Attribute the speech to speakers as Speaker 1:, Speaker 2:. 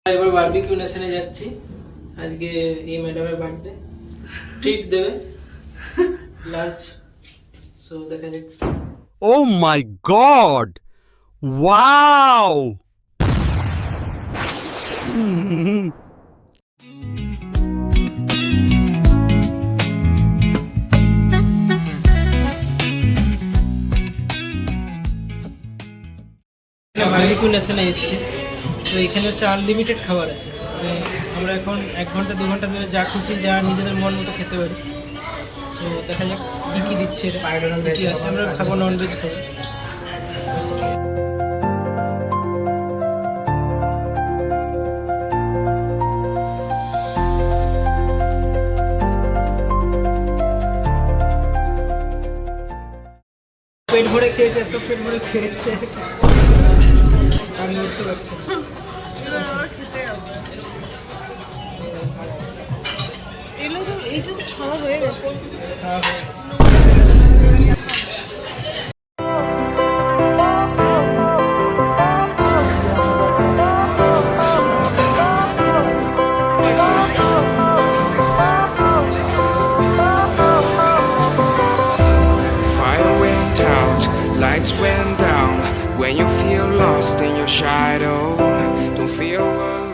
Speaker 1: এবার বারবিকিউ নেশনে যাচ্ছি। আজকে এই ম্যাডামের বার্থডে, ট্রিট দেবে লাঞ্চ। সো দেখা যাক।
Speaker 2: Oh my god! Wow!
Speaker 1: Barbecue নেশনে এসেছি। তো এখানে হচ্ছে আনলিমিটেড খাবার আছে, মানে আমরা এখন 1 ঘন্টা 2 ঘন্টা ধরে যা খুশি যা নিজেদের মন মতো খেতে পারি। সো দেখা যাক কী কী দিচ্ছে এটা। কি আছে, আমরা খাবো ননভেজ খাবো। পেট ভরে খেয়েছে, এত পেট ভরে খেয়েছে আমি উঠতে পারছি না।
Speaker 3: এইটা তো খাওয়া হয়ে গেছে।
Speaker 1: খাওয়া হয়ে গেছে।
Speaker 4: Fire went out, lights went down. When you feel lost in your shadow, don't feel alone.